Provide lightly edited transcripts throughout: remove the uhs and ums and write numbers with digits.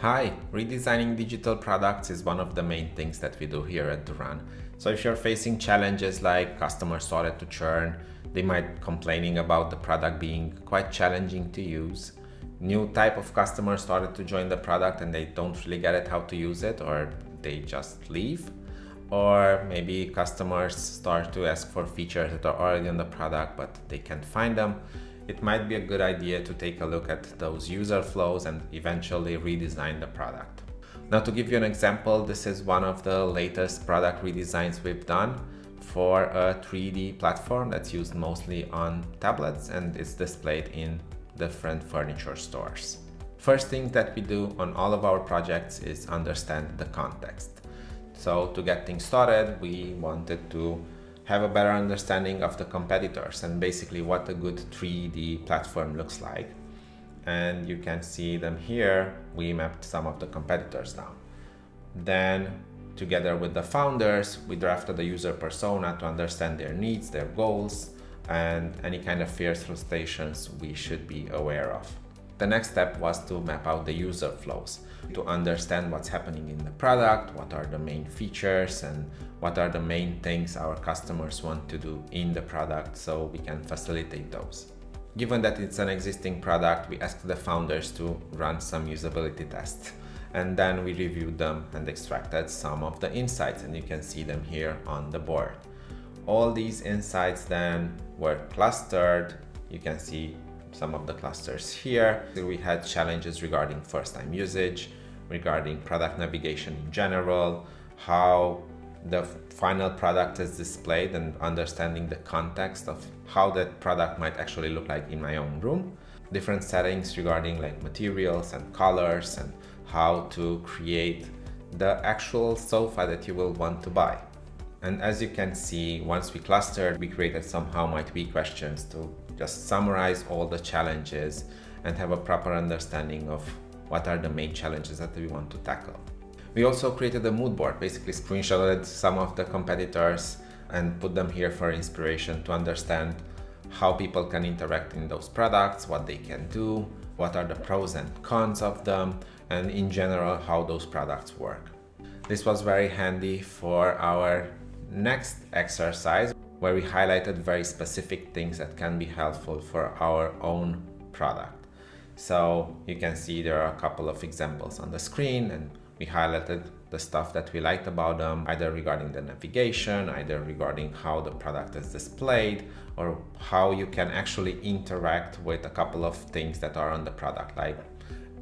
Hi, redesigning digital products is one of the main things that we do here at Duran. So if you're facing challenges like customers started to churn, they might complaining about the product being quite challenging to use, new type of customers started to join the product and they don't really get it how to use it, or they just leave, or maybe customers start to ask for features that are already on the product but they can't find them. It might be a good idea to take a look at those user flows and eventually redesign the product. Now, to give you an example, this is one of the latest product redesigns we've done for a 3D platform that's used mostly on tablets and is displayed in different furniture stores. First thing that we do on all of our projects is understand the context. So to get things started, we wanted to have a better understanding of the competitors and basically what a good 3D platform looks like. And you can see them here. We mapped some of the competitors down. Then, together with the founders, we drafted a user persona to understand their needs, their goals, and any kind of fears, frustrations we should be aware of. The next step was to map out the user flows to understand what's happening in the product, what are the main features, and what are the main things our customers want to do in the product so we can facilitate those. Given that it's an existing product, we asked the founders to run some usability tests, and then we reviewed them and extracted some of the insights, and you can see them here on the board. All these insights then were clustered. You can see some of the clusters here. We had challenges regarding first-time usage, regarding product navigation in general, how the final product is displayed and understanding the context of how that product might actually look like in my own room, different settings regarding like materials and colors and how to create the actual sofa that you will want to buy. And as you can see, once we clustered, we created some how might be questions to just summarize all the challenges and have a proper understanding of what are the main challenges that we want to tackle. We also created a mood board, basically screenshotted some of the competitors and put them here for inspiration to understand how people can interact in those products, what they can do, what are the pros and cons of them, and in general, how those products work. This was very handy for our next exercise, where we highlighted very specific things that can be helpful for our own product. So you can see there are a couple of examples on the screen, and we highlighted the stuff that we liked about them, either regarding the navigation, either regarding how the product is displayed, or how you can actually interact with a couple of things that are on the product, like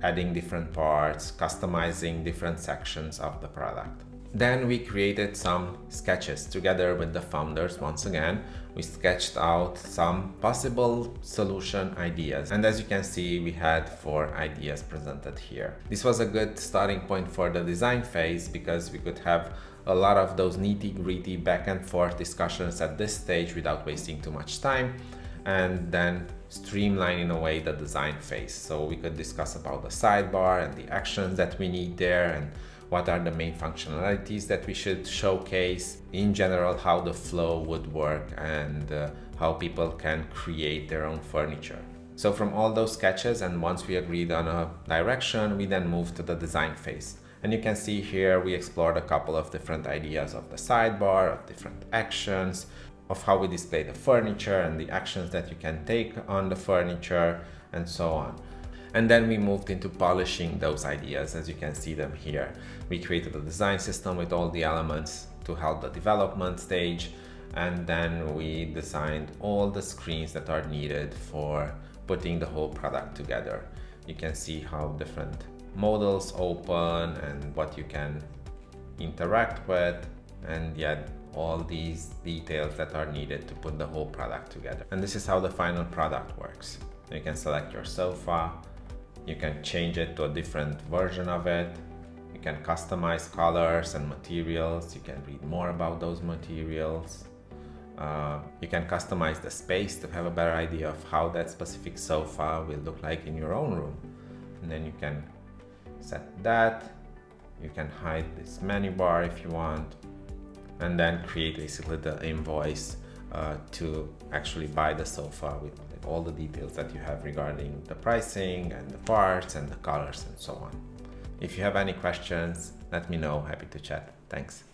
adding different parts, customizing different sections of the product. Then we created some sketches together with the founders. Once again, we sketched out some possible solution ideas. And as you can see, we had 4 ideas presented here. This was a good starting point for the design phase because we could have a lot of those nitty-gritty back and forth discussions at this stage without wasting too much time, and then streamline in a way the design phase. So we could discuss about the sidebar and the actions that we need there, and what are the main functionalities that we should showcase, in general how the flow would work, and how people can create their own furniture. So from all those sketches, and once we agreed on a direction, we then moved to the design phase. And you can see here we explored a couple of different ideas of the sidebar, of different actions, of how we display the furniture and the actions that you can take on the furniture, and so on. And then we moved into polishing those ideas, as you can see them here. We created a design system with all the elements to help the development stage, and then we designed all the screens that are needed for putting the whole product together. You can see how different modals open and what you can interact with, and yet all these details that are needed to put the whole product together. And this is how the final product works. You can select your sofa, you can change it to a different version of it, you can customize colors and materials, you can read more about those materials, you can customize the space to have a better idea of how that specific sofa will look like in your own room. And then you can set that, you can hide this menu bar if you want, and then create basically the invoice to actually buy the sofa with all the details that you have regarding the pricing and the parts and the colors and so on. If you have any questions, let me know. Happy to chat. Thanks.